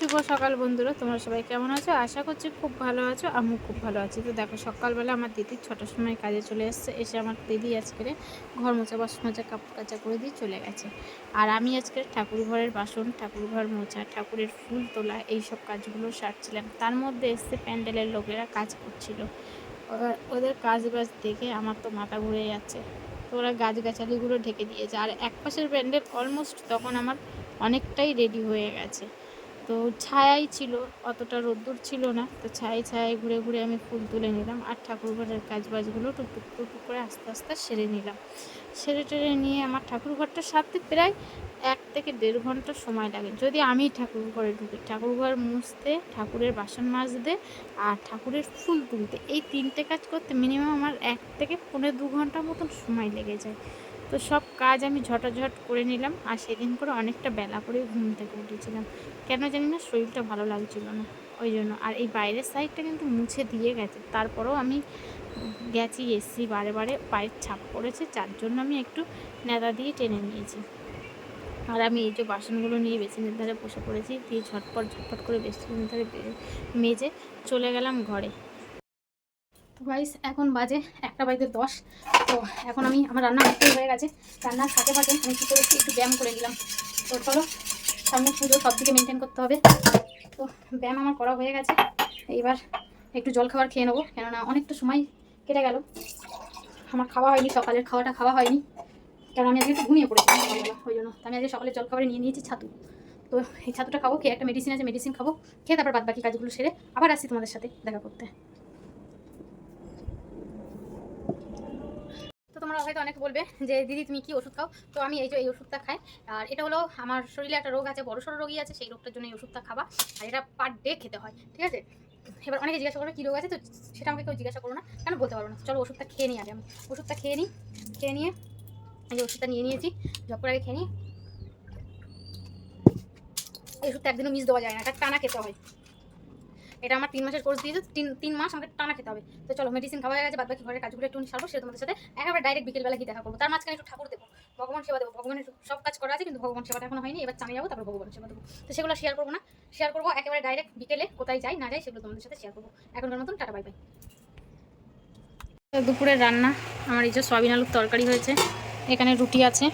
শুভ সকাল বন্ধুরা, তোমরা সবাই কেমন আছো? আশা করছি খুব ভালো আছো। আমিও খুব ভালো আছি। তো দেখো, সকালবেলা আমার দিদি 6টার সময় কাজে চলে এসে আমার দিদি আজকে ঘর মোছা বাসন মাজা কাপড় কাচা করে দিয়ে চলে গেছে। আর আমি আজকে ঠাকুর ঘরের বাসন, ঠাকুর ঘর মোছা, ঠাকুরের ফুল তোলা এইসব কাজগুলো সারছিলাম। তার মধ্যে এসে প্যান্ডেলের লোকেরা কাজ করছিল। ওদের কাজ বাজ দেখে আমার তো মাথা ঘুরে যাচ্ছে। তো ওরা গাছগাছালিগুলো ঢেকে দিয়েছে, আর এক পাশের প্যান্ডেল অলমোস্ট তখন আমার অনেকটাই রেডি হয়ে গেছে। তো ছায়াই ছিল, অতটা রোদ্দুর ছিল না। তো ছায়ায় ছায়ায় ঘুরে ঘুরে আমি ফুল তুলে নিলাম, আর ঠাকুর ঘরের কাজ বাজগুলো টুকটুক টুকটুক করে আস্তে আস্তে সেরে নিলাম। সেরে টেরে নিয়ে আমার ঠাকুর ঘরটা সারতে প্রায় 1 থেকে 1.5 ঘন্টা সময় লাগে যদি আমি ঠাকুর ঘরে ঢুকি। ঠাকুর ঘর মুছতে, ঠাকুরের বাসন মাজতে, আর ঠাকুরের ফুল তুলতে, এই 3টে কাজ করতে মিনিমাম আমার 1 থেকে 1.25 ঘন্টা মতন সময় লেগে যায়। তো সব কাজ আমি ঝটাঝট করে নিলাম। আর সেদিন করে অনেকটা বেলা করে ঘুম থেকে উঠেছিলাম, কেন জানি না শরীরটা ভালো লাগছিল না, ওই জন্য। আর এই বাইরের সাইডটা কিন্তু মুছে দিয়ে গেছে, তারপরেও আমি গেছি এসছি, বারে বারে পায়ের ছাপ পড়েছে, যার জন্য আমি একটু নেড়া দিয়ে টেনে নিয়েছি। আর আমি এই যে বাসনগুলো নিয়ে বেসিনের ধারে বসে পড়েছি, দিয়ে ঝটপট ঝটপট করে বেসিনের ধারে মেজে চলে গেলাম ঘরে। তো গাইস, এখন বাজে 1:10। তো এখন আমি আমার রান্না অনেকটাই হয়ে গেছে। রান্নার ফাঁকে ফাঁকে আমি কী করেছি, একটু ব্যায়াম করে নিলাম। তো চলো, সামনে পুজো, সব দিকে মেনটেন করতে হবে। তো ব্যায়াম আমার করা হয়ে গেছে। এইবার একটু জল খাবার খেয়ে নেবো, কেননা অনেকটা সময় কেটে গেল, আমার খাওয়া হয়নি, সকালের খাওয়াটা খাওয়া হয়নি, কারণ আমি আজকে একটু ঘুমিয়ে পড়েছিলাম সকালবেলা, ওই জন্য। তো আমি আজকে সকালের জল খাবারে নিয়ে নিয়েছি ছাতু। তো এই ছাতুটা খাবো, খেয়ে একটা মেডিসিন আছে, মেডিসিন খাবো, খেয়ে তারপর বাদ বাকি কাজগুলো সেরে আবার আসছি তোমাদের সাথে দেখা করতে। তো তোমরা হয়তো অনেকে বলবে যে দিদি তুমি কি ওষুধ খাও? তো আমি এই যে এই ওষুধটা খাই। আর এটা হলো আমার শরীরে একটা রোগ আছে, বড়সড় রোগী আছে, সেই রোগটার জন্য এই ওষুধটা খাবা। আর এটা পার ডে খেতে হয়, ঠিক আছে? এবার অনেকে জিজ্ঞাসা করবে কী রোগ আছে, তো সেটা আমাকে কেউ জিজ্ঞাসা করো না, কেন বলতে পারবো না। চলো ওষুধটা খেয়ে নিই আগে। আমি ওষুধটা খেয়ে নিই, খেয়ে নিয়ে এই যে ওষুধটা নিয়ে নিয়েছি, জব করে আগে খেয়ে নিই। এই ওষুধটা একদিনও মিস দেওয়া যায় না, এটা টানা খেতে হয়। এটা আমার 3 মাসের কোর্স দিয়েছে, 3 মাস আমাকে টানা খেতে হবে। তো চলো, মেডিসিন খাওয়া হয়ে গেছে, বাদ বাকি ঘরের কাজগুলো একটু সারবো, সেটা তোমাদের সাথে একেবারে ডাইরেক্ট বিকেলবেলা কি দেখা করবো। তার মাঝখানে একটু ঠাকুর দেবো, ভগবান সেবা দেবো। ভগবানের সব কাজ করা আছে, কিন্তু ভগবান সেবাটা এখনো হয়নি। এবার চানে যাবো, তারপর ভগবানের সেবা দেবো। তো সেগুলো শেয়ার করবো না, শেয়ার করবো একেবারে ডাইরেক্ট বিকেলে, কোথায় যাই না যাই সেগুলো তোমাদের সাথে শেয়ার করবো। এখনকার মতন টাটা, বাই বাই। দুপুরের রান্না আমার এই যে সয়াবিন আলুর তরকারি হয়েছে, এখানে রুটি আছে,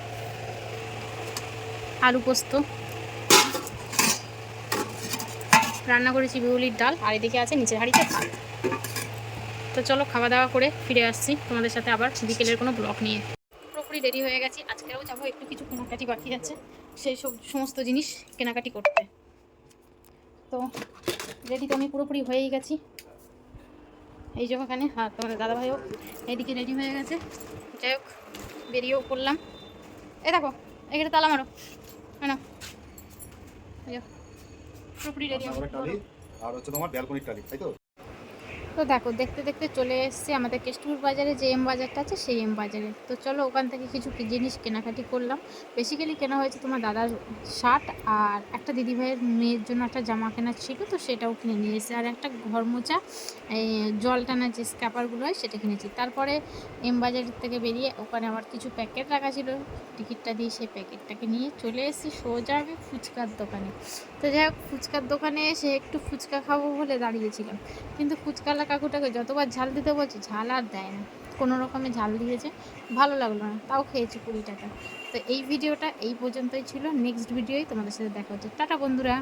আলু পোস্ত, রান্না করেছি বিউলির ডাল, আর এদিকে আছে নিচের হাঁড়িতে ভাত। তো চলো, খাওয়া দাওয়া করে ফিরে আসছি তোমাদের সাথে আবার বিকেলের কোনো ব্লগ নিয়ে। পুরোপুরি রেডি হয়ে গেছি, আজকেও যাবো, একটু কিছু কেনাকাটি বাকি আছে, সেই সমস্ত জিনিস কেনাকাটি করতে। তো রেডি তো আমি পুরোপুরি হয়েই গেছি, এই যে ওখানে। আর তোমাদের দাদাভাইও এইদিকে রেডি হয়ে গেছে। যাই হোক, বেরিয়েও পড়লাম। এই দেখো, এখানে তালা মারো, না পুরোপুরি রেডি। আর হচ্ছে তোমার ব্যালকনির টালি, তাই তো? তো দেখো, দেখতে দেখতে চলে এসেছি আমাদের কেষ্টপুর বাজারে, যে এম বাজারটা আছে সেই এম বাজারে। তো চলো, ওখান থেকে কিছু জিনিস কেনাকাটি করলাম। বেসিক্যালি কেনা হয়েছে তোমার দাদার শার্ট, আর একটা দিদিভাইয়ের মেয়ের জন্য একটা জামা কেনা ছিল, তো সেটাও কিনে নিয়ে এসেছি। আর একটা ঘর মোছা এই জল টানা যে স্ক্যাপারগুলো হয় সেটা কিনেছি। তারপরে এম বাজারের থেকে বেরিয়ে ওখানে আবার কিছু প্যাকেট রাখা ছিল, টিকিটটা দিয়ে সেই প্যাকেটটাকে নিয়ে চলে এসেছি সোজা আমি ফুচকার দোকানে। তো যাই হোক, ফুচকার দোকানে এসে একটু ফুচকা খাবো বলে দাঁড়িয়েছিলাম, কিন্তু ফুচকালা কাকুটাকে যতবার ঝাল দিতে বলছে, ঝাল আর দেয় না। কোনো রকমে ঝাল দিয়েছে, ভালো লাগলো না, তাও খেয়েছি 20 টাকা। তো এই ভিডিওটা এই পর্যন্তই ছিল, নেক্সট ভিডিওই তোমাদের সাথে দেখা হচ্ছে। টাটা বন্ধুরা।